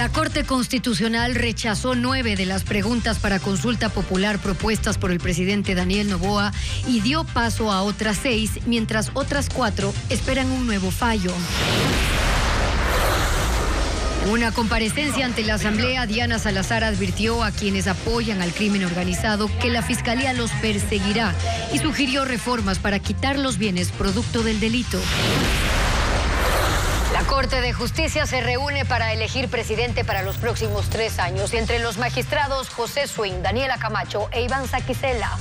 La Corte Constitucional rechazó 9 de las preguntas para consulta popular propuestas por el presidente Daniel Noboa y dio paso a otras 6, mientras otras 4 esperan un nuevo fallo. En una comparecencia ante la Asamblea, Diana Salazar advirtió a quienes apoyan al crimen organizado que la Fiscalía los perseguirá y sugirió reformas para quitar los bienes producto del delito. La Corte de Justicia se reúne para elegir presidente para los próximos 3 años. Y entre los magistrados, José Swing, Daniela Camacho e Iván Saquicela.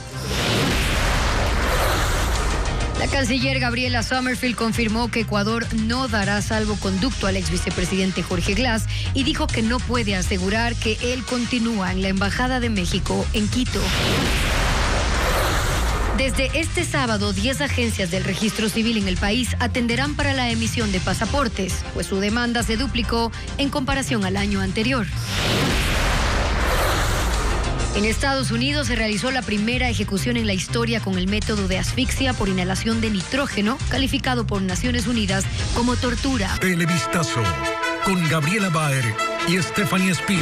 La canciller Gabriela Sommerfield confirmó que Ecuador no dará salvoconducto al ex vicepresidente Jorge Glass y dijo que no puede asegurar que él continúa en la Embajada de México en Quito. Desde este sábado, 10 agencias del registro civil en el país atenderán para la emisión de pasaportes, pues su demanda se duplicó en comparación al año anterior. En Estados Unidos se realizó la primera ejecución en la historia con el método de asfixia por inhalación de nitrógeno, calificado por Naciones Unidas como tortura. Televistazo con Gabriela Baer y Stephanie Espín.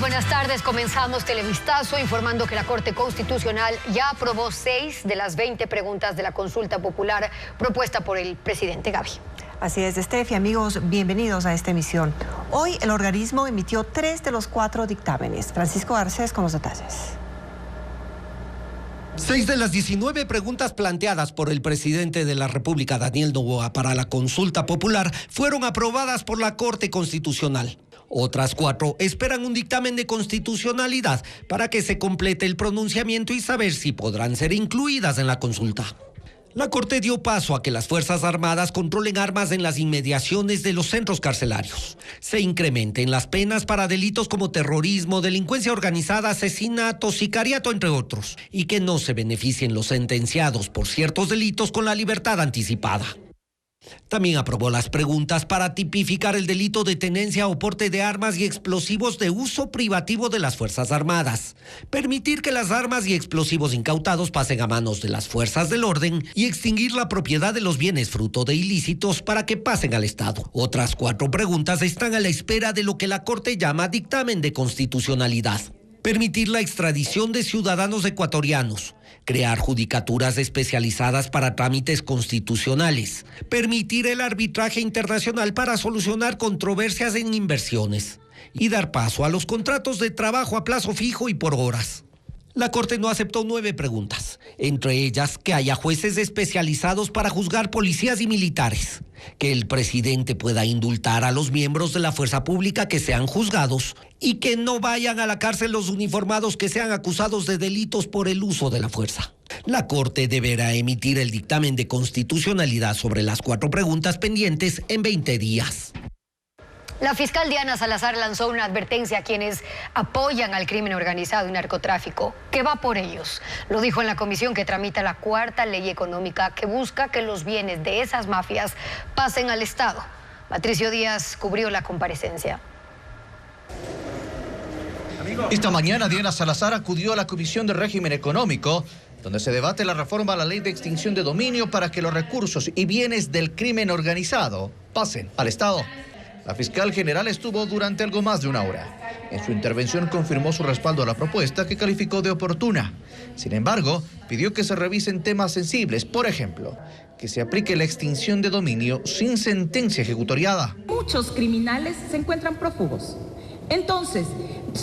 Buenas tardes, comenzamos Televistazo informando que la Corte Constitucional ya aprobó 6 de las 20 preguntas de la consulta popular propuesta por el presidente Gaby. Así es, Steffi, amigos, bienvenidos a esta emisión. Hoy el organismo emitió 3 de los 4 dictámenes. Francisco Garcés con los detalles. 6 de las 19 preguntas planteadas por el presidente de la República, Daniel Noboa, para la consulta popular fueron aprobadas por la Corte Constitucional. Otras 4 esperan un dictamen de constitucionalidad para que se complete el pronunciamiento y saber si podrán ser incluidas en la consulta. La Corte dio paso a que las Fuerzas Armadas controlen armas en las inmediaciones de los centros carcelarios. Se incrementen las penas para delitos como terrorismo, delincuencia organizada, asesinato, sicariato, entre otros, y que no se beneficien los sentenciados por ciertos delitos con la libertad anticipada. También aprobó las preguntas para tipificar el delito de tenencia o porte de armas y explosivos de uso privativo de las Fuerzas Armadas, permitir que las armas y explosivos incautados pasen a manos de las fuerzas del orden y extinguir la propiedad de los bienes fruto de ilícitos para que pasen al Estado. Otras 4 preguntas están a la espera de lo que la Corte llama dictamen de constitucionalidad. Permitir la extradición de ciudadanos ecuatorianos, crear judicaturas especializadas para trámites constitucionales, permitir el arbitraje internacional para solucionar controversias en inversiones y dar paso a los contratos de trabajo a plazo fijo y por horas. La Corte no aceptó 9 preguntas, entre ellas que haya jueces especializados para juzgar policías y militares, que el presidente pueda indultar a los miembros de la fuerza pública que sean juzgados y que no vayan a la cárcel los uniformados que sean acusados de delitos por el uso de la fuerza. La Corte deberá emitir el dictamen de constitucionalidad sobre las 4 preguntas pendientes en 20 días. La fiscal Diana Salazar lanzó una advertencia a quienes apoyan al crimen organizado y narcotráfico, que va por ellos. Lo dijo en la comisión que tramita la 4ª ley económica que busca que los bienes de esas mafias pasen al Estado. Patricio Díaz cubrió la comparecencia. Esta mañana Diana Salazar acudió a la Comisión de Régimen Económico, donde se debate la reforma a la ley de extinción de dominio para que los recursos y bienes del crimen organizado pasen al Estado. La fiscal general estuvo durante algo más de 1 hora. En su intervención confirmó su respaldo a la propuesta, que calificó de oportuna. Sin embargo, pidió que se revisen temas sensibles, por ejemplo, que se aplique la extinción de dominio sin sentencia ejecutoriada. Muchos criminales se encuentran prófugos. Entonces,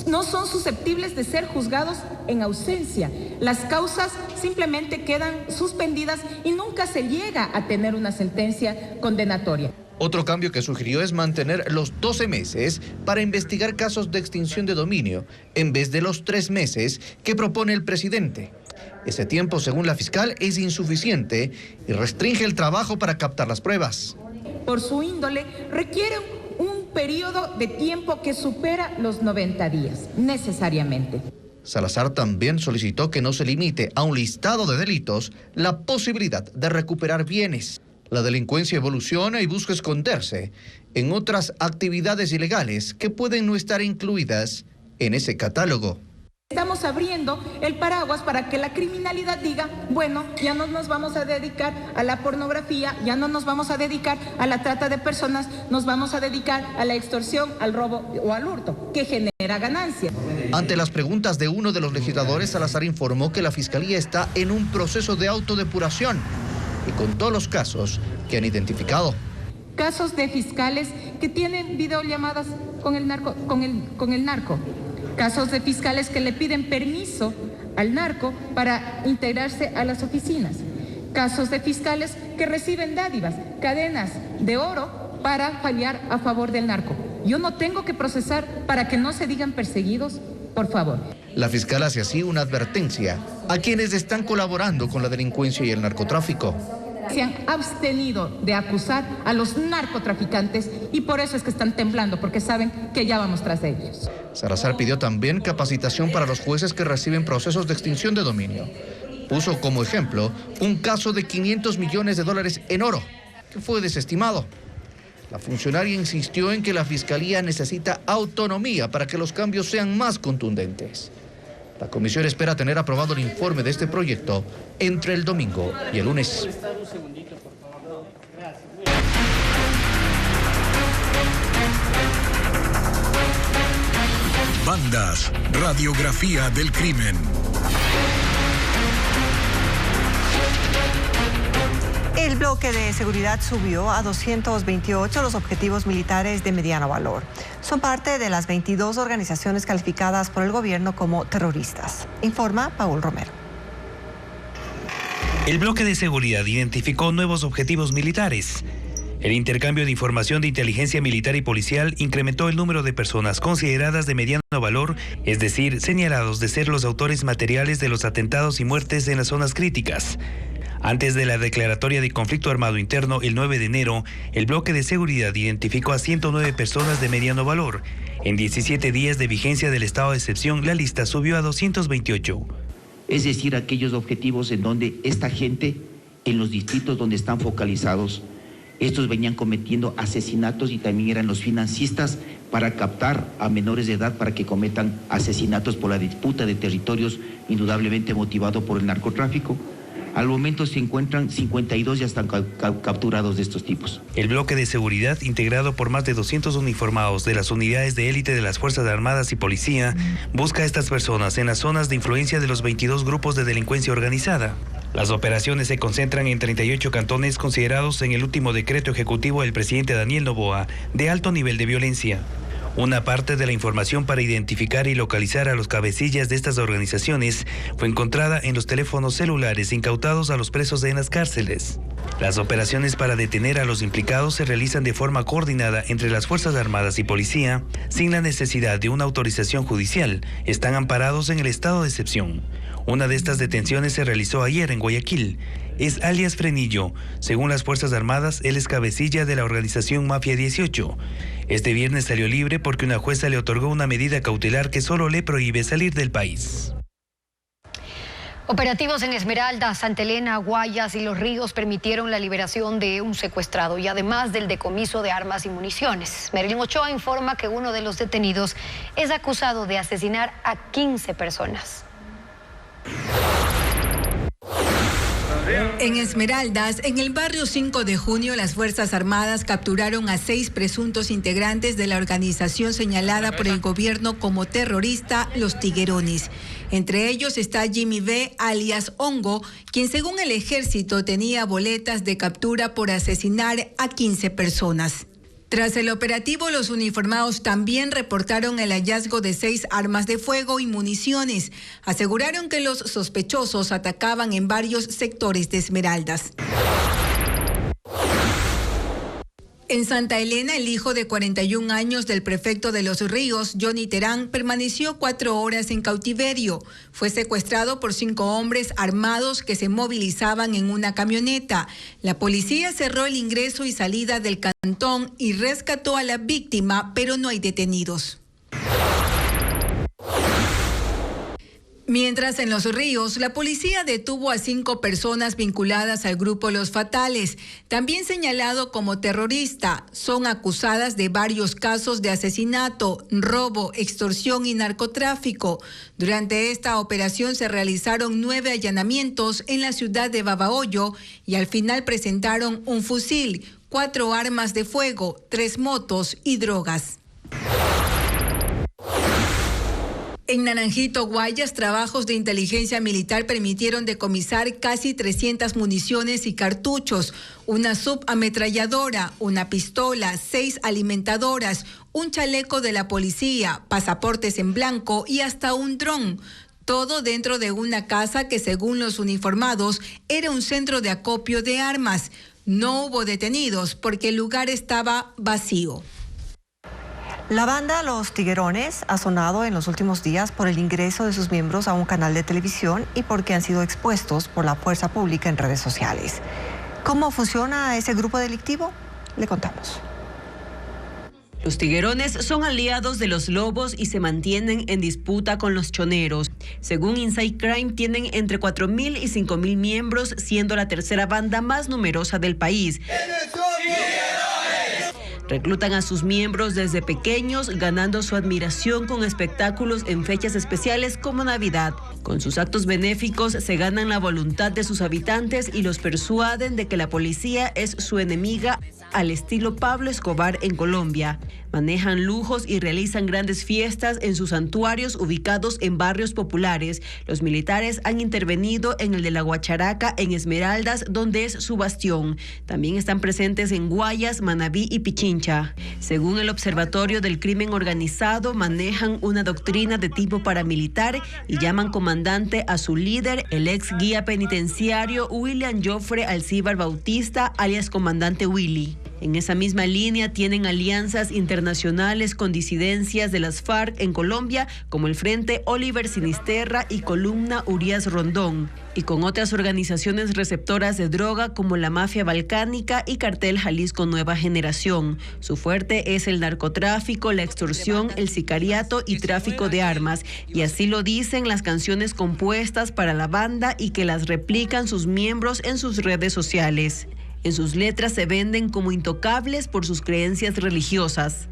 no son susceptibles de ser juzgados en ausencia. Las causas simplemente quedan suspendidas y nunca se llega a tener una sentencia condenatoria. Otro cambio que sugirió es mantener los 12 meses para investigar casos de extinción de dominio, en vez de los 3 meses que propone el presidente. Ese tiempo, según la fiscal, es insuficiente y restringe el trabajo para captar las pruebas. Por su índole, requiere un periodo de tiempo que supera los 90 días, necesariamente. Salazar también solicitó que no se limite a un listado de delitos la posibilidad de recuperar bienes. La delincuencia evoluciona y busca esconderse en otras actividades ilegales que pueden no estar incluidas en ese catálogo. Estamos abriendo el paraguas para que la criminalidad diga, bueno, ya no nos vamos a dedicar a la pornografía, ya no nos vamos a dedicar a la trata de personas, nos vamos a dedicar a la extorsión, al robo o al hurto, que genera ganancia. Ante las preguntas de uno de los legisladores, Salazar informó que la Fiscalía está en un proceso de autodepuración y con todos los casos que han identificado. Casos de fiscales que tienen videollamadas con el narco. Casos de fiscales que le piden permiso al narco para integrarse a las oficinas. Casos de fiscales que reciben dádivas, cadenas de oro para fallar a favor del narco. Yo no tengo que procesar para que no se digan perseguidos, por favor. La fiscal hace así una advertencia a quienes están colaborando con la delincuencia y el narcotráfico. Se han abstenido de acusar a los narcotraficantes y por eso es que están temblando, porque saben que ya vamos tras de ellos. Salazar pidió también capacitación para los jueces que reciben procesos de extinción de dominio. Puso como ejemplo un caso de $500 millones en oro, que fue desestimado. La funcionaria insistió en que la Fiscalía necesita autonomía para que los cambios sean más contundentes. La comisión espera tener aprobado el informe de este proyecto entre el domingo y el lunes. Bandas, radiografía del crimen. El bloque de seguridad subió a 228 los objetivos militares de mediano valor. Son parte de las 22 organizaciones calificadas por el gobierno como terroristas. Informa Paul Romero. El bloque de seguridad identificó nuevos objetivos militares. El intercambio de información de inteligencia militar y policial incrementó el número de personas consideradas de mediano valor, es decir, señalados de ser los autores materiales de los atentados y muertes en las zonas críticas. Antes de la declaratoria de conflicto armado interno el 9 de enero, el bloque de seguridad identificó a 109 personas de mediano valor. En 17 días de vigencia del estado de excepción, la lista subió a 228. Es decir, aquellos objetivos en donde esta gente, en los distritos donde están focalizados, estos venían cometiendo asesinatos y también eran los financistas para captar a menores de edad para que cometan asesinatos por la disputa de territorios, indudablemente motivado por el narcotráfico. Al momento se encuentran 52 ya están capturados de estos tipos. El bloque de seguridad, integrado por más de 200 uniformados de las unidades de élite de las Fuerzas Armadas y Policía, busca a estas personas en las zonas de influencia de los 22 grupos de delincuencia organizada. Las operaciones se concentran en 38 cantones considerados en el último decreto ejecutivo del presidente Daniel Noboa de alto nivel de violencia. Una parte de la información para identificar y localizar a los cabecillas de estas organizaciones fue encontrada en los teléfonos celulares incautados a los presos en las cárceles. Las operaciones para detener a los implicados se realizan de forma coordinada entre las Fuerzas Armadas y Policía, sin la necesidad de una autorización judicial. Están amparados en el estado de excepción. Una de estas detenciones se realizó ayer en Guayaquil. Es alias Frenillo. Según las Fuerzas Armadas, él es cabecilla de la organización Mafia 18. Este viernes salió libre porque una jueza le otorgó una medida cautelar que solo le prohíbe salir del país. Operativos en Esmeralda, Santa Elena, Guayas y Los Ríos permitieron la liberación de un secuestrado y además del decomiso de armas y municiones. Marilyn Ochoa informa que uno de los detenidos es acusado de asesinar a 15 personas. En Esmeraldas, en el barrio 5 de junio, las Fuerzas Armadas capturaron a 6 presuntos integrantes de la organización señalada por el gobierno como terrorista, Los Tiguerones. Entre ellos está Jimmy B., alias Hongo, quien según el ejército tenía boletas de captura por asesinar a 15 personas. Tras el operativo, los uniformados también reportaron el hallazgo de 6 armas de fuego y municiones. Aseguraron que los sospechosos atacaban en varios sectores de Esmeraldas. En Santa Elena, el hijo de 41 años del prefecto de Los Ríos, Johnny Terán, permaneció 4 horas en cautiverio. Fue secuestrado por 5 hombres armados que se movilizaban en una camioneta. La policía cerró el ingreso y salida del cantón y rescató a la víctima, pero no hay detenidos. Mientras en Los Ríos, la policía detuvo a 5 personas vinculadas al grupo Los Fatales, también señalado como terrorista. Son acusadas de varios casos de asesinato, robo, extorsión y narcotráfico. Durante esta operación se realizaron 9 allanamientos en la ciudad de Babahoyo y al final presentaron un fusil, 4 armas de fuego, 3 motos y drogas. En Naranjito, Guayas, trabajos de inteligencia militar permitieron decomisar casi 300 municiones y cartuchos, una subametralladora, una pistola, 6 alimentadoras, un chaleco de la policía, pasaportes en blanco y hasta un dron. Todo dentro de una casa que, según los uniformados, era un centro de acopio de armas. No hubo detenidos porque el lugar estaba vacío. La banda Los Tiguerones ha sonado en los últimos días por el ingreso de sus miembros a un canal de televisión y porque han sido expuestos por la fuerza pública en redes sociales. ¿Cómo funciona ese grupo delictivo? Le contamos. Los Tiguerones son aliados de los Lobos y se mantienen en disputa con los Choneros. Según Inside Crime, tienen entre 4.000 y 5.000 miembros, siendo la tercera banda más numerosa del país. Reclutan a sus miembros desde pequeños, ganando su admiración con espectáculos en fechas especiales como Navidad. Con sus actos benéficos se ganan la voluntad de sus habitantes y los persuaden de que la policía es su enemiga, al estilo Pablo Escobar en Colombia. Manejan lujos y realizan grandes fiestas en sus santuarios ubicados en barrios populares. Los militares han intervenido en el de la Guacharaca, en Esmeraldas, donde es su bastión. También están presentes en Guayas, Manabí y Pichincha. Según el Observatorio del Crimen Organizado, manejan una doctrina de tipo paramilitar y llaman comandante a su líder, el ex guía penitenciario William Joffre Alcíbar Bautista, alias Comandante Willy. En esa misma línea tienen alianzas internacionales con disidencias de las FARC en Colombia, como el Frente Oliver Sinisterra y Columna Urias Rondón, y con otras organizaciones receptoras de droga como la Mafia Balcánica y Cartel Jalisco Nueva Generación. Su fuerte es el narcotráfico, la extorsión, el sicariato y tráfico de armas, y así lo dicen las canciones compuestas para la banda y que las replican sus miembros en sus redes sociales. En sus letras se venden como intocables por sus creencias religiosas.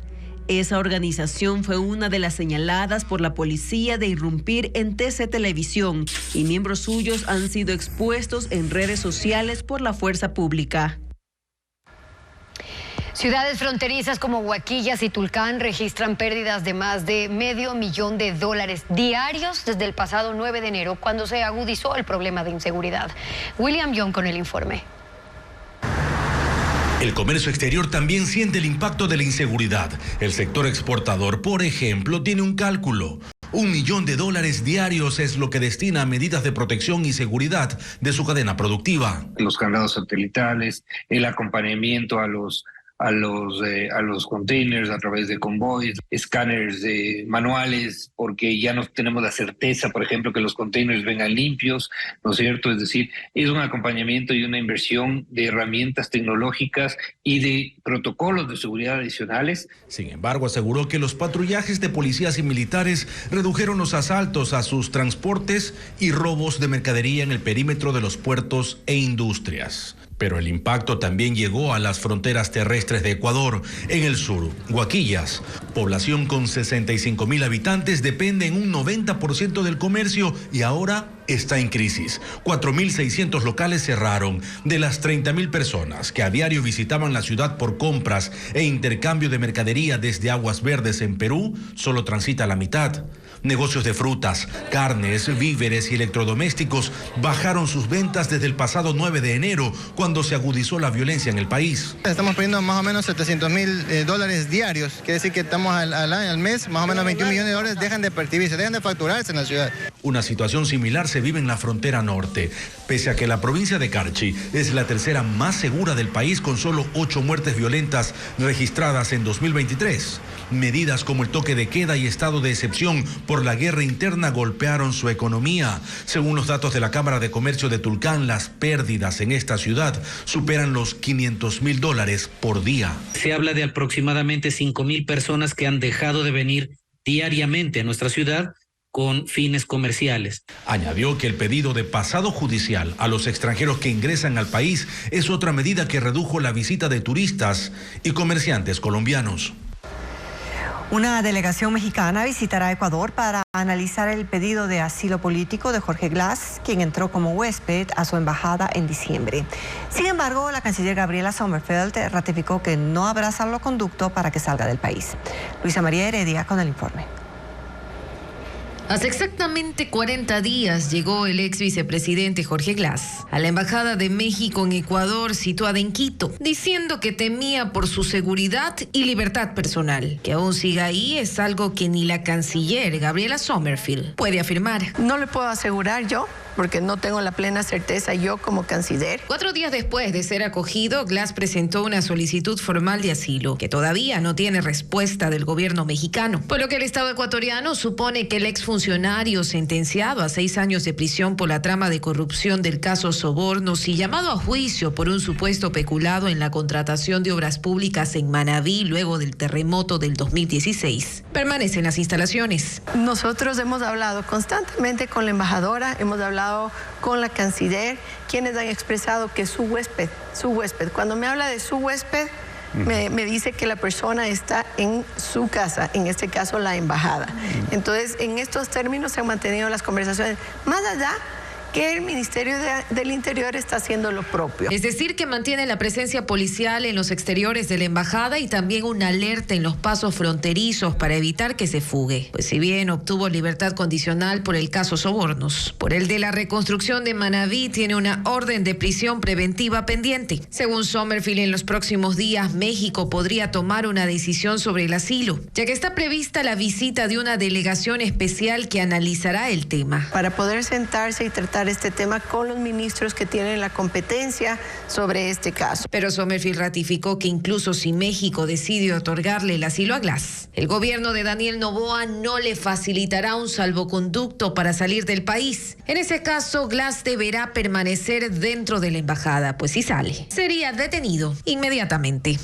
Esa organización fue una de las señaladas por la policía de irrumpir en TC Televisión y miembros suyos han sido expuestos en redes sociales por la fuerza pública. Ciudades fronterizas como Huaquillas y Tulcán registran pérdidas de más de $500,000 diarios desde el pasado 9 de enero, cuando se agudizó el problema de inseguridad. William Young con el informe. El comercio exterior también siente el impacto de la inseguridad. El sector exportador, por ejemplo, tiene un cálculo. $1 millón diarios es lo que destina a medidas de protección y seguridad de su cadena productiva. Los candados satelitales, el acompañamiento a los containers a través de convoys, escáneres manuales, porque ya no tenemos la certeza, por ejemplo, que los containers vengan limpios, ¿no es cierto? Es decir, es un acompañamiento y una inversión de herramientas tecnológicas y de protocolos de seguridad adicionales. Sin embargo, aseguró que los patrullajes de policías y militares redujeron los asaltos a sus transportes y robos de mercadería en el perímetro de los puertos e industrias. Pero el impacto también llegó a las fronteras terrestres de Ecuador. En el sur, Huaquillas, población con 65,000 habitantes, depende en un 90% del comercio y ahora está en crisis. 4.600 locales cerraron. De las 30.000 personas que a diario visitaban la ciudad por compras e intercambio de mercadería desde Aguas Verdes en Perú, solo transita la mitad. Negocios de frutas, carnes, víveres y electrodomésticos bajaron sus ventas desde el pasado 9 de enero, cuando se agudizó la violencia en el país. Estamos perdiendo más o menos $700,000 diarios. Quiere decir que estamos al mes, más o menos $21 millones dejan de percibirse, dejan de facturarse en la ciudad. Una situación similar se vive en la frontera norte. Pese a que la provincia de Carchi es la tercera más segura del país, con solo 8 muertes violentas registradas en 2023. Medidas como el toque de queda y estado de excepción por la guerra interna golpearon su economía. Según los datos de la Cámara de Comercio de Tulcán, las pérdidas en esta ciudad superan los $500,000 por día. Se habla de aproximadamente 5,000 personas que han dejado de venir diariamente a nuestra ciudad, con fines comerciales. Añadió que el pedido de pasado judicial a los extranjeros que ingresan al país es otra medida que redujo la visita de turistas y comerciantes colombianos. Una delegación mexicana visitará Ecuador para analizar el pedido de asilo político de Jorge Glass, quien entró como huésped a su embajada en diciembre. Sin embargo, la canciller Gabriela Sommerfeld ratificó que no habrá salvoconducto para que salga del país. Luisa María Heredia con el informe. Hace exactamente 40 días llegó el ex vicepresidente Jorge Glass a la Embajada de México en Ecuador, situada en Quito, diciendo que temía por su seguridad y libertad personal. Que aún siga ahí es algo que ni la canciller Gabriela Sommerfeld puede afirmar. No le puedo asegurar yo, porque no tengo la plena certeza yo como canciller. 4 días después de ser acogido, Glass presentó una solicitud formal de asilo, que todavía no tiene respuesta del gobierno mexicano, por lo que el Estado ecuatoriano supone que el exfuncionario sentenciado a 6 años de prisión por la trama de corrupción del caso Sobornos y llamado a juicio por un supuesto peculado en la contratación de obras públicas en Manabí luego del terremoto del 2016, permanece en las instalaciones. Nosotros hemos hablado constantemente con la embajadora, hemos hablado con la canciller, quienes han expresado que su huésped, cuando me habla de su huésped, me dice que la persona está en su casa, en este caso la embajada. Entonces, en estos términos se han mantenido las conversaciones, más allá que el Ministerio del Interior está haciendo lo propio. Es decir, que mantiene la presencia policial en los exteriores de la embajada y también una alerta en los pasos fronterizos para evitar que se fugue. Pues si bien obtuvo libertad condicional por el caso Sobornos, por el de la reconstrucción de Manabí tiene una orden de prisión preventiva pendiente. Según Sommerfeld, en los próximos días México podría tomar una decisión sobre el asilo, ya que está prevista la visita de una delegación especial que analizará el tema. Para poder sentarse y tratar este tema con los ministros que tienen la competencia sobre este caso. Pero Sommerfeld ratificó que incluso si México decide otorgarle el asilo a Glass, el gobierno de Daniel Noboa no le facilitará un salvoconducto para salir del país. En ese caso, Glass deberá permanecer dentro de la embajada, pues si sale, sería detenido inmediatamente.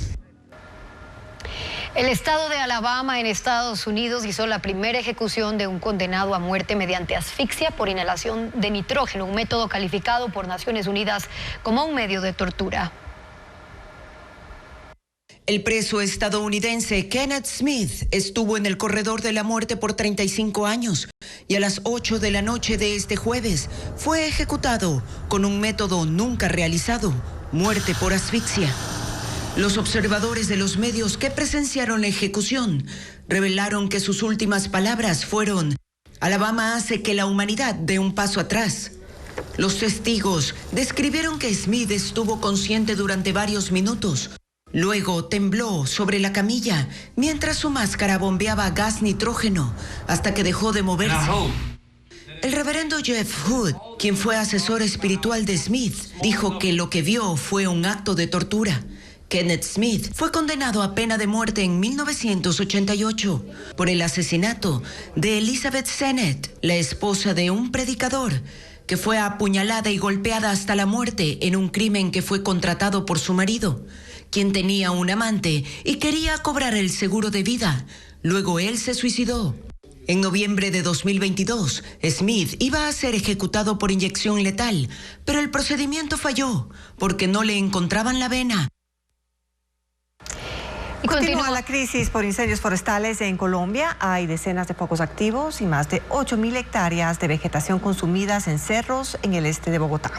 El estado de Alabama en Estados Unidos hizo la primera ejecución de un condenado a muerte mediante asfixia por inhalación de nitrógeno, un método calificado por Naciones Unidas como un medio de tortura. El preso estadounidense Kenneth Smith estuvo en el corredor de la muerte por 35 años y a las 8 de la noche de este jueves fue ejecutado con un método nunca realizado, muerte por asfixia. Los observadores de los medios que presenciaron la ejecución revelaron que sus últimas palabras fueron: Alabama hace que la humanidad dé un paso atrás. Los testigos describieron que Smith estuvo consciente durante varios minutos. Luego tembló sobre la camilla mientras su máscara bombeaba gas nitrógeno hasta que dejó de moverse. El reverendo Jeff Hood, quien fue asesor espiritual de Smith, dijo que lo que vio fue un acto de tortura. Kenneth Smith fue condenado a pena de muerte en 1988 por el asesinato de Elizabeth Sennett, la esposa de un predicador, que fue apuñalada y golpeada hasta la muerte en un crimen que fue contratado por su marido, quien tenía un amante y quería cobrar el seguro de vida. Luego él se suicidó. En noviembre de 2022, Smith iba a ser ejecutado por inyección letal, pero el procedimiento falló porque no le encontraban la vena. Y continúa la crisis por incendios forestales en Colombia. Hay decenas de focos activos y más de 8.000 hectáreas de vegetación consumidas en cerros en el este de Bogotá.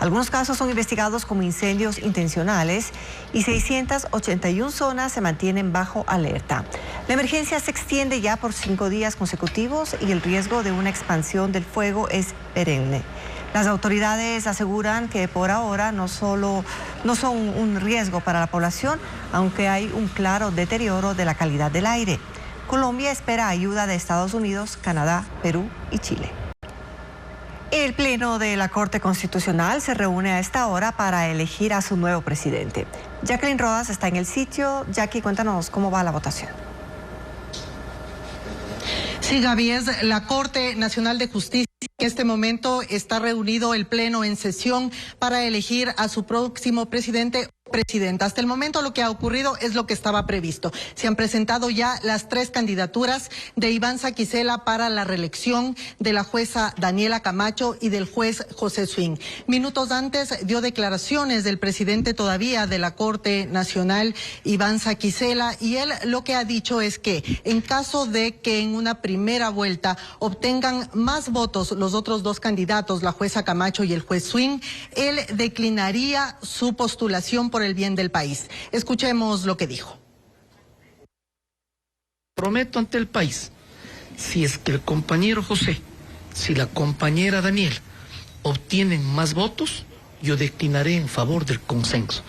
Algunos casos son investigados como incendios intencionales y 681 zonas se mantienen bajo alerta. La emergencia se extiende ya por 5 días consecutivos y el riesgo de una expansión del fuego es perenne. Las autoridades aseguran que por ahora no son un riesgo para la población, aunque hay un claro deterioro de la calidad del aire. Colombia espera ayuda de Estados Unidos, Canadá, Perú y Chile. El Pleno de la Corte Constitucional se reúne a esta hora para elegir a su nuevo presidente. Jacqueline Rodas está en el sitio. Jackie, cuéntanos cómo va la votación. Sí, Gaby, es la Corte Nacional de Justicia En este momento está reunido el Pleno en sesión para elegir a su próximo presidente o presidenta. Hasta el momento lo que ha ocurrido es lo que estaba previsto. Se han presentado ya las 3 candidaturas de Iván Saquicela para la reelección, de la jueza Daniela Camacho y del juez José Swing. Minutos antes dio declaraciones del presidente todavía de la Corte Nacional, Iván Saquicela, y él lo que ha dicho es que en caso de que en una primera vuelta obtengan más votos los otros 2 candidatos, la jueza Camacho y el juez Swing, él declinaría su postulación por el bien del país. Escuchemos lo que dijo. Prometo ante el país, si es que el compañero José, si la compañera Daniel obtienen más votos, yo declinaré en favor del consenso.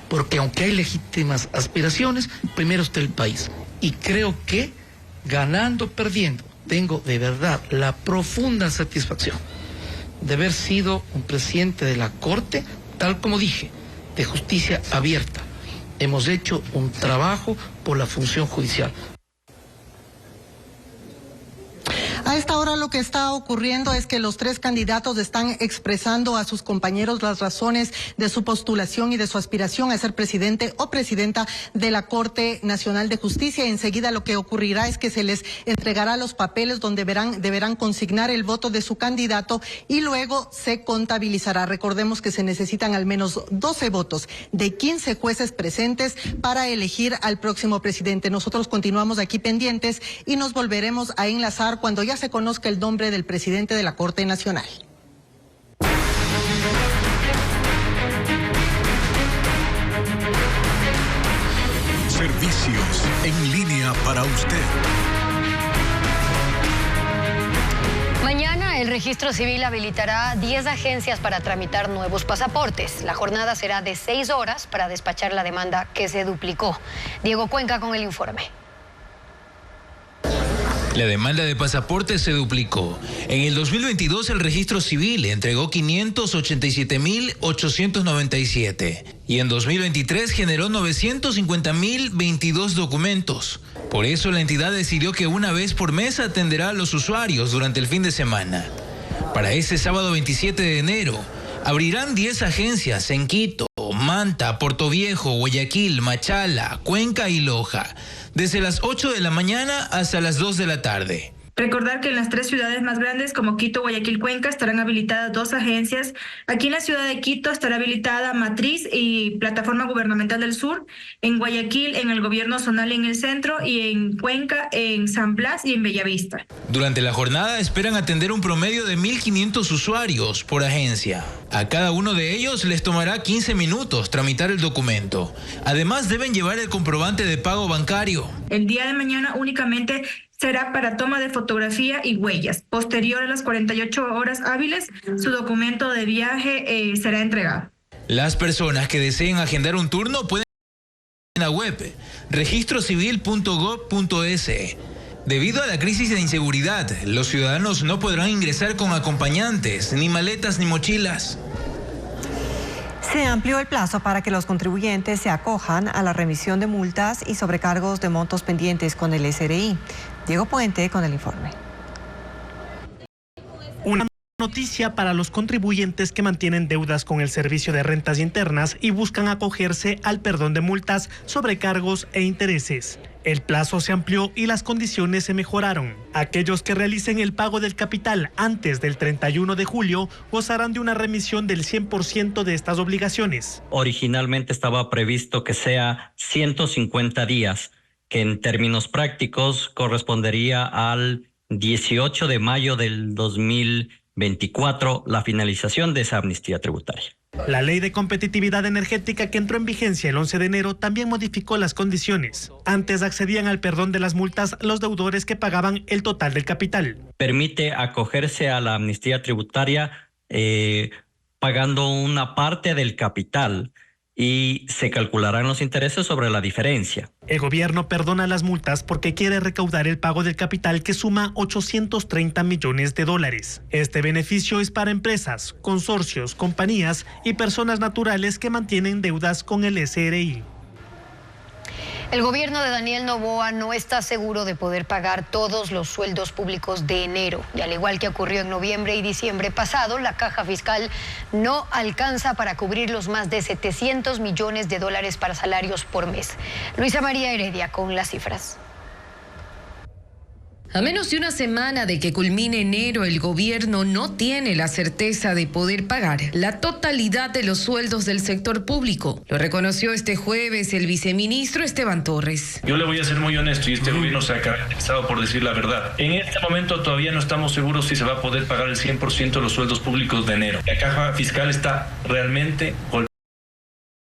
Porque aunque hay legítimas aspiraciones, primero está el país. Y creo que ganando o perdiendo, tengo de verdad la profunda satisfacción de haber sido un presidente de la Corte, tal como dije, de justicia abierta. Hemos hecho un trabajo por la función judicial. A esta hora lo que está ocurriendo es que los 3 candidatos están expresando a sus compañeros las razones de su postulación y de su aspiración a ser presidente o presidenta de la Corte Nacional de Justicia. Enseguida lo que ocurrirá es que se les entregará los papeles donde deberán consignar el voto de su candidato y luego se contabilizará. Recordemos que se necesitan al menos 12 votos de 15 jueces presentes para elegir al próximo presidente. Nosotros continuamos aquí pendientes y nos volveremos a enlazar cuando ya se conozca el nombre del presidente de la Corte Nacional. Servicios en línea para usted. Mañana el Registro Civil habilitará 10 agencias para tramitar nuevos pasaportes. La jornada será de 6 horas para despachar la demanda que se duplicó. Diego Cuenca con el informe. La demanda de pasaportes se duplicó. En el 2022 el Registro Civil entregó 587.897 y en 2023 generó 950.022 documentos. Por eso la entidad decidió que una vez por mes atenderá a los usuarios durante el fin de semana. Para este sábado 27 de enero abrirán 10 agencias en Quito, Manta, Portoviejo, Guayaquil, Machala, Cuenca y Loja, desde las 8 de la mañana hasta las 2 de la tarde. Recordar que en las 3 ciudades más grandes como Quito, Guayaquil, Cuenca estarán habilitadas 2 agencias. Aquí en la ciudad de Quito estará habilitada Matriz y Plataforma Gubernamental del Sur. En Guayaquil, en el Gobierno Zonal en el centro y en Cuenca, en San Blas y en Bellavista. Durante la jornada esperan atender un promedio de 1.500 usuarios por agencia. A cada uno de ellos les tomará 15 minutos tramitar el documento. Además deben llevar el comprobante de pago bancario. El día de mañana únicamente será para toma de fotografía y huellas. Posterior a las 48 horas hábiles, su documento de viaje será entregado. Las personas que deseen agendar un turno pueden ir a la web registrocivil.gov.es. Debido a la crisis de inseguridad, los ciudadanos no podrán ingresar con acompañantes, ni maletas ni mochilas. Se amplió el plazo para que los contribuyentes se acojan a la remisión de multas y sobrecargos de montos pendientes con el SRI. Diego Puente con el informe. Una noticia para los contribuyentes que mantienen deudas con el Servicio de Rentas Internas y buscan acogerse al perdón de multas, sobrecargos e intereses. El plazo se amplió y las condiciones se mejoraron. Aquellos que realicen el pago del capital antes del 31 de julio gozarán de una remisión del 100% de estas obligaciones. Originalmente estaba previsto que sea 150 días, que en términos prácticos correspondería al 18 de mayo del 2024, la finalización de esa amnistía tributaria. La Ley de Competitividad Energética, que entró en vigencia el 11 de enero, también modificó las condiciones. Antes accedían al perdón de las multas los deudores que pagaban el total del capital. Permite acogerse a la amnistía tributaria pagando una parte del capital y se calcularán los intereses sobre la diferencia. El gobierno perdona las multas porque quiere recaudar el pago del capital que suma $830 millones. Este beneficio es para empresas, consorcios, compañías y personas naturales que mantienen deudas con el SRI. El gobierno de Daniel Noboa no está seguro de poder pagar todos los sueldos públicos de enero. Y al igual que ocurrió en noviembre y diciembre pasado, la caja fiscal no alcanza para cubrir los más de 700 millones de dólares para salarios por mes. Luisa María Heredia con las cifras. A menos de una semana de que culmine enero, el gobierno no tiene la certeza de poder pagar la totalidad de los sueldos del sector público. Lo reconoció este jueves el viceministro Esteban Torres. Yo le voy a ser muy honesto y este gobierno se ha caracterizado por decir la verdad. En este momento todavía no estamos seguros si se va a poder pagar el 100% de los sueldos públicos de enero. La caja fiscal está realmente golpeada.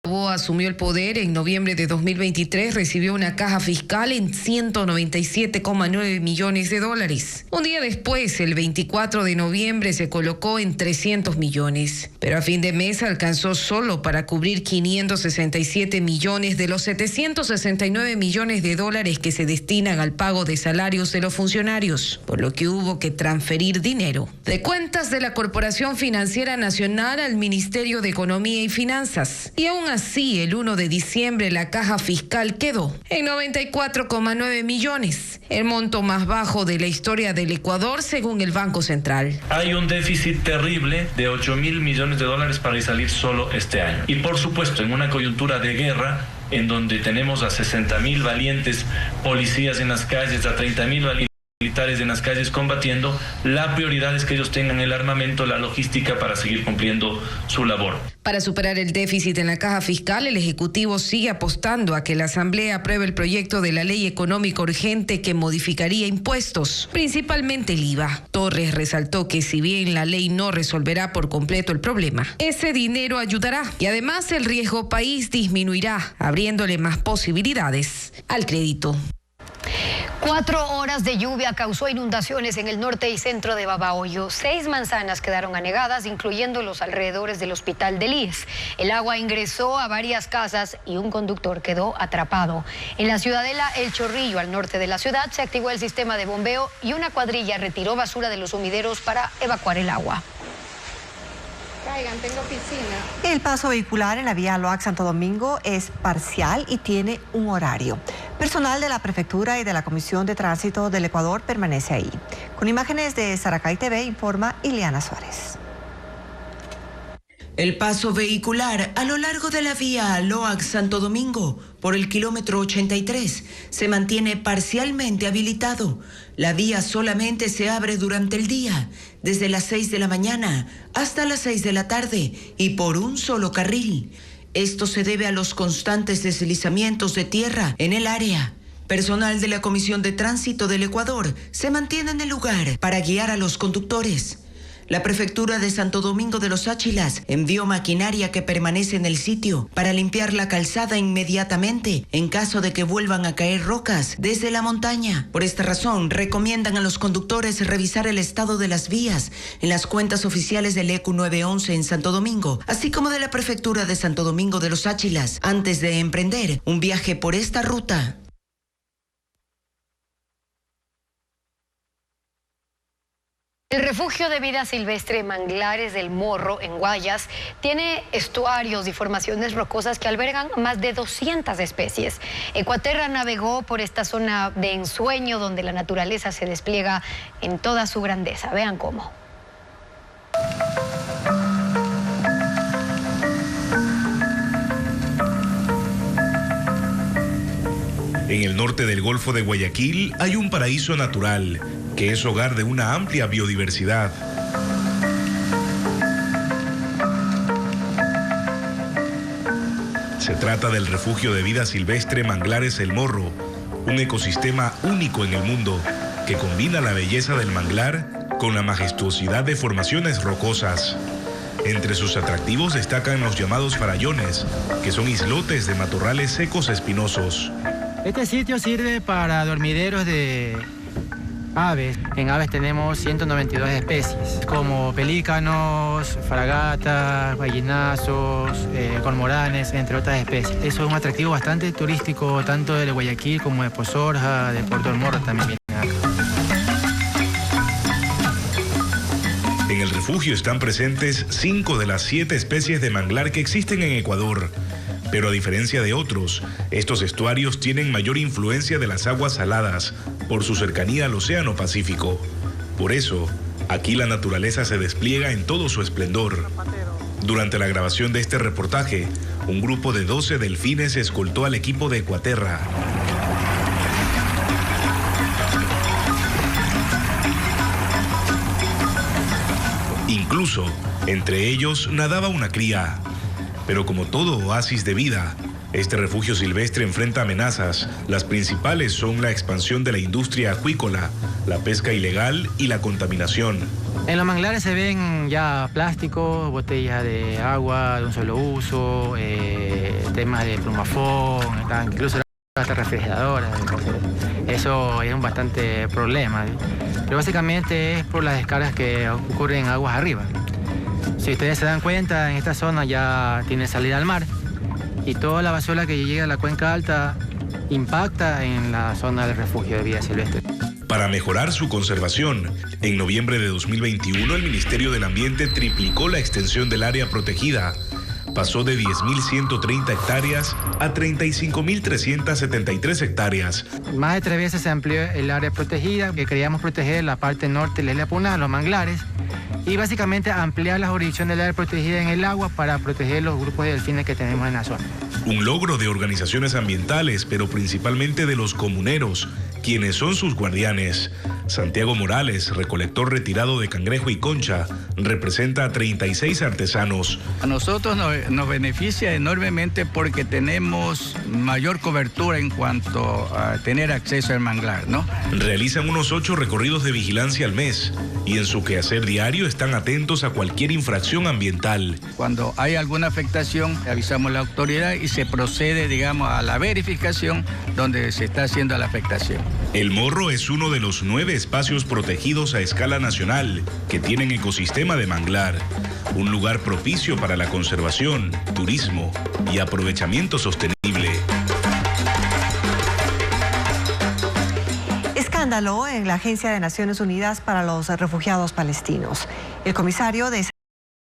Noboa asumió el poder en noviembre de 2023, recibió una caja fiscal en 197,9 millones de dólares. Un día después, el 24 de noviembre, se colocó en 300 millones. Pero a fin de mes alcanzó solo para cubrir 567 millones de los 769 millones de dólares que se destinan al pago de salarios de los funcionarios, por lo que hubo que transferir dinero de cuentas de la Corporación Financiera Nacional al Ministerio de Economía y Finanzas. Y aún así, el 1 de diciembre la caja fiscal quedó en 94,9 millones, el monto más bajo de la historia del Ecuador según el Banco Central. Hay un déficit terrible de 8.000 millones de dólares para salir solo este año. Y por supuesto, en una coyuntura de guerra, en donde tenemos a 60.000 valientes policías en las calles, a 30.000 valientes militares en las calles combatiendo, la prioridad es que ellos tengan el armamento, la logística para seguir cumpliendo su labor. Para superar el déficit en la caja fiscal, el Ejecutivo sigue apostando a que la Asamblea apruebe el proyecto de la ley económica urgente que modificaría impuestos, principalmente el IVA. Torres resaltó que si bien la ley no resolverá por completo el problema, ese dinero ayudará y además el riesgo país disminuirá, abriéndole más posibilidades al crédito. 4 horas de lluvia causó inundaciones en el norte y centro de Babahoyo. 6 manzanas quedaron anegadas, incluyendo los alrededores del hospital del IES. El agua ingresó a varias casas y un conductor quedó atrapado. En la ciudadela El Chorrillo, al norte de la ciudad, se activó el sistema de bombeo y una cuadrilla retiró basura de los sumideros para evacuar el agua. Tengo piscina. El paso vehicular en la vía Loac Santo Domingo es parcial y tiene un horario. Personal de la Prefectura y de la Comisión de Tránsito del Ecuador permanece ahí. Con imágenes de Saracay TV informa Ileana Suárez. El paso vehicular a lo largo de la vía Loac Santo Domingo por el kilómetro 83 se mantiene parcialmente habilitado. La vía solamente se abre durante el día, desde las 6 de la mañana hasta las 6 de la tarde y por un solo carril. Esto se debe a los constantes deslizamientos de tierra en el área. Personal de la Comisión de Tránsito del Ecuador se mantiene en el lugar para guiar a los conductores. La Prefectura de Santo Domingo de los Áchilas envió maquinaria que permanece en el sitio para limpiar la calzada inmediatamente en caso de que vuelvan a caer rocas desde la montaña. Por esta razón, recomiendan a los conductores revisar el estado de las vías en las cuentas oficiales del ECU 911 en Santo Domingo, así como de la Prefectura de Santo Domingo de los Áchilas, antes de emprender un viaje por esta ruta. El refugio de vida silvestre Manglares del Morro, en Guayas, tiene estuarios y formaciones rocosas que albergan más de 200 especies. Ecuaterra navegó por esta zona de ensueño donde la naturaleza se despliega en toda su grandeza. Vean cómo. En el norte del Golfo de Guayaquil hay un paraíso natural que es hogar de una amplia biodiversidad. Se trata del refugio de vida silvestre Manglares El Morro, un ecosistema único en el mundo que combina la belleza del manglar con la majestuosidad de formaciones rocosas. Entre sus atractivos destacan los llamados farallones, que son islotes de matorrales secos espinosos. Este sitio sirve para dormideros de aves. En aves tenemos 192 especies, como pelícanos, fragatas, gallinazos, cormoranes, entre otras especies. Eso es un atractivo bastante turístico, tanto de Guayaquil como de Pozorja, de Puerto del Morro también vienen acá. En el refugio están presentes 5 de las 7 especies de manglar que existen en Ecuador. Pero a diferencia de otros, estos estuarios tienen mayor influencia de las aguas saladas por su cercanía al Océano Pacífico. Por eso, aquí la naturaleza se despliega en todo su esplendor. Durante la grabación de este reportaje, un grupo de 12 delfines escoltó al equipo de Ecuaterra. Incluso, entre ellos nadaba una cría. Pero como todo oasis de vida, este refugio silvestre enfrenta amenazas. Las principales son la expansión de la industria acuícola, la pesca ilegal y la contaminación. En los manglares se ven ya plásticos, botellas de agua de un solo uso, temas de plumafón, incluso hasta refrigeradoras. Eso es un bastante problema, pero básicamente es por las descargas que ocurren en aguas arriba. Si ustedes se dan cuenta, en esta zona ya tiene salida al mar y toda la basura que llega a la cuenca alta impacta en la zona del refugio de vida silvestre. Para mejorar su conservación, en noviembre de 2021 el Ministerio del Ambiente triplicó la extensión del área protegida. Pasó de 10.130 hectáreas a 35.373 hectáreas. Más de 3 veces se amplió el área protegida, que queríamos proteger la parte norte de la isla Puna, los manglares, y básicamente ampliar la jurisdicción del área protegida en el agua para proteger los grupos de delfines que tenemos en la zona. Un logro de organizaciones ambientales, pero principalmente de los comuneros, quienes son sus guardianes. Santiago Morales, recolector retirado de cangrejo y concha, representa a 36 artesanos. A nosotros nos beneficia enormemente porque tenemos mayor cobertura en cuanto a tener acceso al manglar, ¿no? Realizan unos 8 recorridos de vigilancia al mes y en su quehacer diario están atentos a cualquier infracción ambiental. Cuando hay alguna afectación, avisamos a la autoridad y se procede, digamos, a la verificación donde se está haciendo la afectación. El Morro es uno de los 9 espacios protegidos a escala nacional que tienen ecosistema de manglar, un lugar propicio para la conservación, turismo y aprovechamiento sostenible. Escándalo en la Agencia de Naciones Unidas para los Refugiados Palestinos. El comisario de esa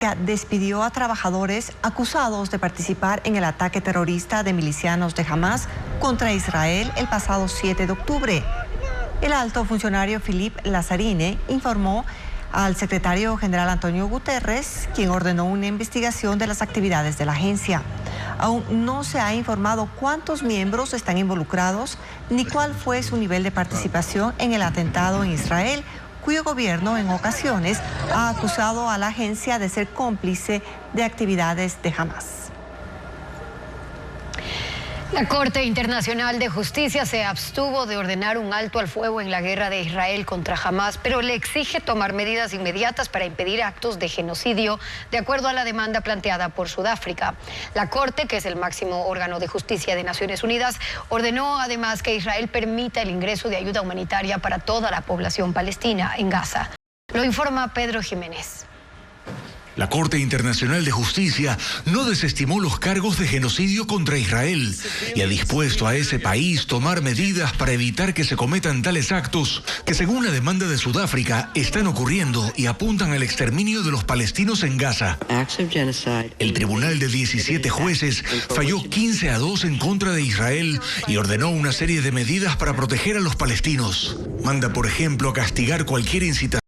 agencia despidió a trabajadores acusados de participar en el ataque terrorista de milicianos de Hamas contra Israel el pasado 7 de octubre. El alto funcionario Philippe Lazzarini informó al secretario general Antonio Guterres, quien ordenó una investigación de las actividades de la agencia. Aún no se ha informado cuántos miembros están involucrados ni cuál fue su nivel de participación en el atentado en Israel, cuyo gobierno en ocasiones ha acusado a la agencia de ser cómplice de actividades de Hamas. La Corte Internacional de Justicia se abstuvo de ordenar un alto al fuego en la guerra de Israel contra Hamas, pero le exige tomar medidas inmediatas para impedir actos de genocidio, de acuerdo a la demanda planteada por Sudáfrica. La Corte, que es el máximo órgano de justicia de Naciones Unidas, ordenó además que Israel permita el ingreso de ayuda humanitaria para toda la población palestina en Gaza. Lo informa Pedro Jiménez. La Corte Internacional de Justicia no desestimó los cargos de genocidio contra Israel y ha dispuesto a ese país tomar medidas para evitar que se cometan tales actos que, según la demanda de Sudáfrica, están ocurriendo y apuntan al exterminio de los palestinos en Gaza. El tribunal de 17 jueces falló 15-2 en contra de Israel y ordenó una serie de medidas para proteger a los palestinos. Manda, por ejemplo, a castigar cualquier incitación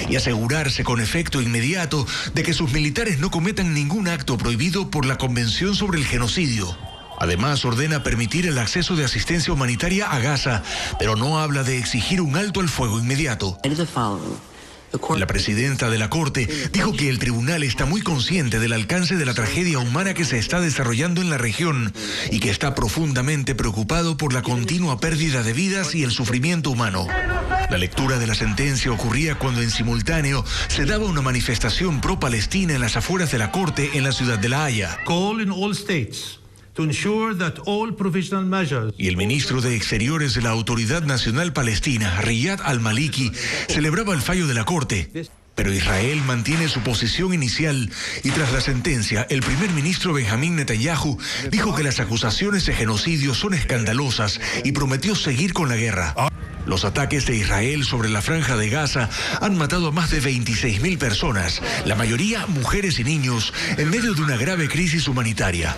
y asegurarse con efecto inmediato de que sus militares no cometan ningún acto prohibido por la Convención sobre el Genocidio. Además, ordena permitir el acceso de asistencia humanitaria a Gaza, pero no habla de exigir un alto al fuego inmediato. La presidenta de la Corte dijo que el tribunal está muy consciente del alcance de la tragedia humana que se está desarrollando en la región y que está profundamente preocupado por la continua pérdida de vidas y el sufrimiento humano. La lectura de la sentencia ocurría cuando en simultáneo se daba una manifestación pro-palestina en las afueras de la Corte en la ciudad de La Haya. Y el ministro de Exteriores de la Autoridad Nacional Palestina, Riyad al-Maliki, celebraba el fallo de la Corte. Pero Israel mantiene su posición inicial y tras la sentencia, el primer ministro Benjamín Netanyahu dijo que las acusaciones de genocidio son escandalosas y prometió seguir con la guerra. Los ataques de Israel sobre la Franja de Gaza han matado a más de 26.000 personas, la mayoría mujeres y niños, en medio de una grave crisis humanitaria.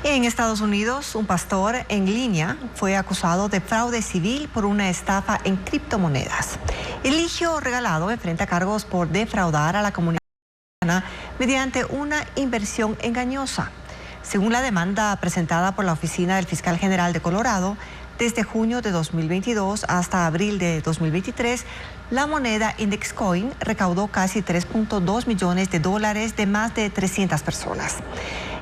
En Estados Unidos, un pastor en línea fue acusado de fraude civil por una estafa en criptomonedas. El hijo regalado enfrenta cargos por defraudar a la comunidad mediante una inversión engañosa. Según la demanda presentada por la Oficina del Fiscal General de Colorado, desde junio de 2022 hasta abril de 2023, la moneda IndexCoin recaudó casi $3.2 millones de más de 300 personas.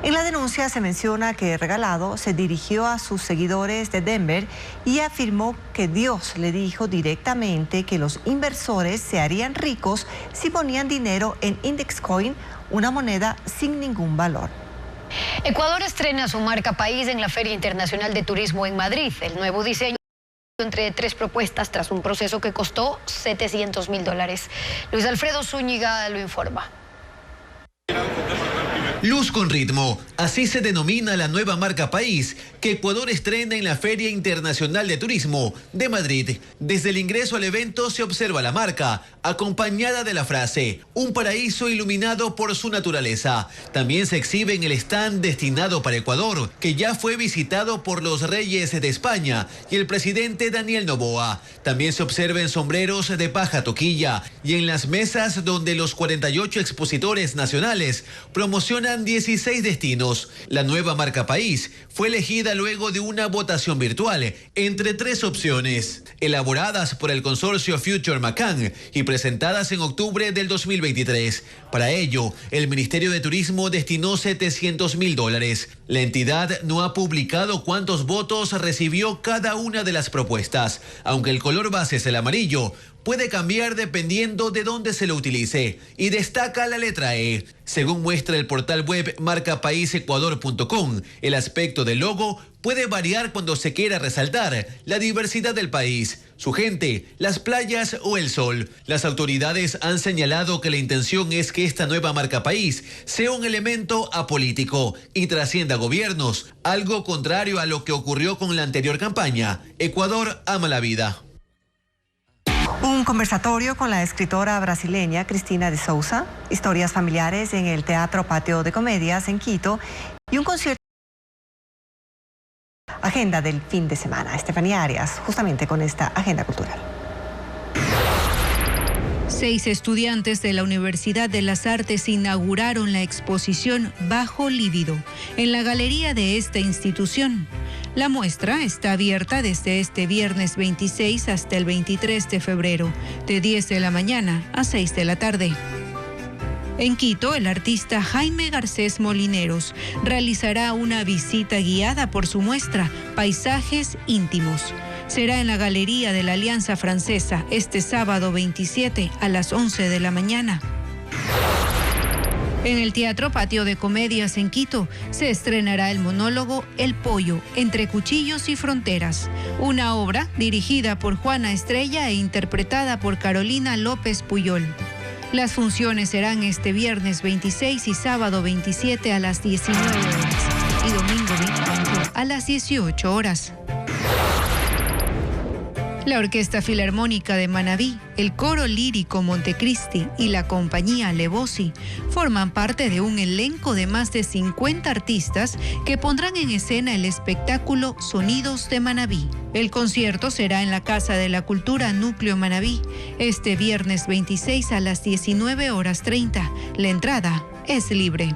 En la denuncia se menciona que Regalado se dirigió a sus seguidores de Denver y afirmó que Dios le dijo directamente que los inversores se harían ricos si ponían dinero en IndexCoin, una moneda sin ningún valor. Ecuador estrena su marca país en la Feria Internacional de Turismo en Madrid. El nuevo diseño entre 3 propuestas tras un proceso que costó $700.000. Luis Alfredo Zúñiga lo informa. Luz con ritmo, así se denomina la nueva marca país que Ecuador estrena en la Feria Internacional de Turismo de Madrid. Desde el ingreso al evento se observa la marca, acompañada de la frase, un paraíso iluminado por su naturaleza. También se exhibe en el stand destinado para Ecuador, que ya fue visitado por los reyes de España y el presidente Daniel Noboa. También se observan sombreros de paja toquilla y en las mesas donde los 48 expositores nacionales promocionan 16 destinos. La nueva marca país fue elegida luego de una votación virtual entre 3 opciones, elaboradas por el consorcio Future Macán y presentadas en octubre del 2023. Para ello, el Ministerio de Turismo destinó $700.000. La entidad no ha publicado cuántos votos recibió cada una de las propuestas, aunque el color base es el amarillo. Puede cambiar dependiendo de dónde se lo utilice y destaca la letra E. Según muestra el portal web marcapaisecuador.com, el aspecto del logo puede variar cuando se quiera resaltar la diversidad del país, su gente, las playas o el sol. Las autoridades han señalado que la intención es que esta nueva marca país sea un elemento apolítico y trascienda gobiernos, algo contrario a lo que ocurrió con la anterior campaña. Ecuador ama la vida. Un conversatorio con la escritora brasileña Cristina de Souza, historias familiares en el Teatro Patio de Comedias en Quito y un concierto. Agenda del fin de semana. Estefanía Arias, justamente con esta agenda cultural. 6 estudiantes de la Universidad de las Artes inauguraron la exposición Bajo Líbido en la galería de esta institución. La muestra está abierta desde este viernes 26 hasta el 23 de febrero, de 10 de la mañana a 6 de la tarde. En Quito, el artista Jaime Garcés Molineros realizará una visita guiada por su muestra Paisajes Íntimos. Será en la Galería de la Alianza Francesa este sábado 27 a las 11 de la mañana. En el Teatro Patio de Comedias en Quito se estrenará el monólogo El Pollo, entre cuchillos y fronteras, una obra dirigida por Juana Estrella e interpretada por Carolina López Puyol. Las funciones serán este viernes 26 y sábado 27 a las 19 horas y domingo 28 a las 18 horas. La Orquesta Filarmónica de Manabí, el Coro Lírico Montecristi y la Compañía Levosi forman parte de un elenco de más de 50 artistas que pondrán en escena el espectáculo Sonidos de Manabí. El concierto será en la Casa de la Cultura Núcleo Manabí, este viernes 26 a las 19:30. La entrada es libre.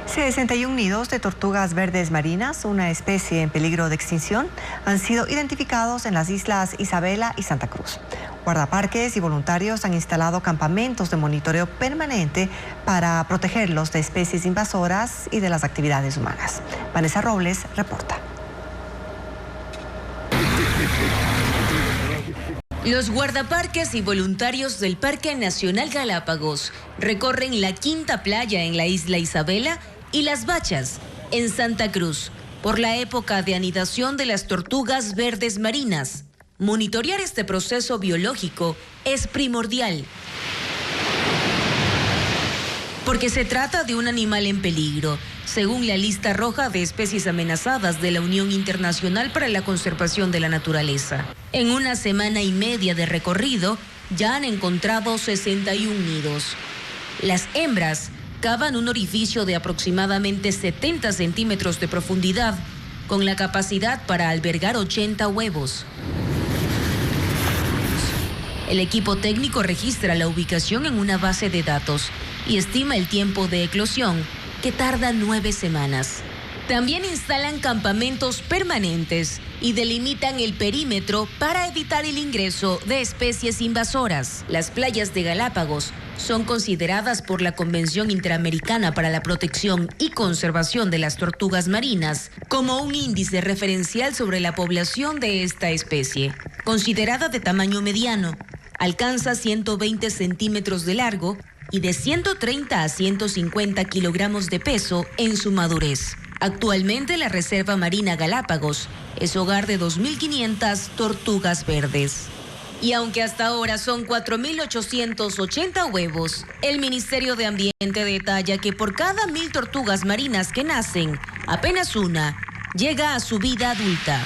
61 nidos de tortugas verdes marinas, una especie en peligro de extinción, han sido identificados en las islas Isabela y Santa Cruz. Guardaparques y voluntarios han instalado campamentos de monitoreo permanente para protegerlos de especies invasoras y de las actividades humanas. Vanessa Robles reporta. Los guardaparques y voluntarios del Parque Nacional Galápagos recorren la quinta playa en la isla Isabela y Las Bachas, en Santa Cruz, por la época de anidación de las tortugas verdes marinas. Monitorear este proceso biológico es primordial. porque se trata de un animal en peligro, según la lista roja de especies amenazadas de la Unión Internacional para la Conservación de la Naturaleza. En una semana y media de recorrido, ya han encontrado 61 nidos. Las hembras cavan un orificio de aproximadamente 70 centímetros de profundidad, con la capacidad para albergar 80 huevos. El equipo técnico registra la ubicación en una base de datos y estima el tiempo de eclosión, que tarda 9 semanas. También instalan campamentos permanentes y delimitan el perímetro para evitar el ingreso de especies invasoras. Las playas de Galápagos son consideradas por la Convención Interamericana para la Protección y Conservación de las Tortugas Marinas como un índice referencial sobre la población de esta especie. Considerada de tamaño mediano, alcanza 120 centímetros de largo y de 130 a 150 kilogramos de peso en su madurez. Actualmente la Reserva Marina Galápagos es hogar de 2.500 tortugas verdes. Y aunque hasta ahora son 4.880 huevos, el Ministerio de Ambiente detalla que por cada 1.000 tortugas marinas que nacen, apenas una llega a su vida adulta.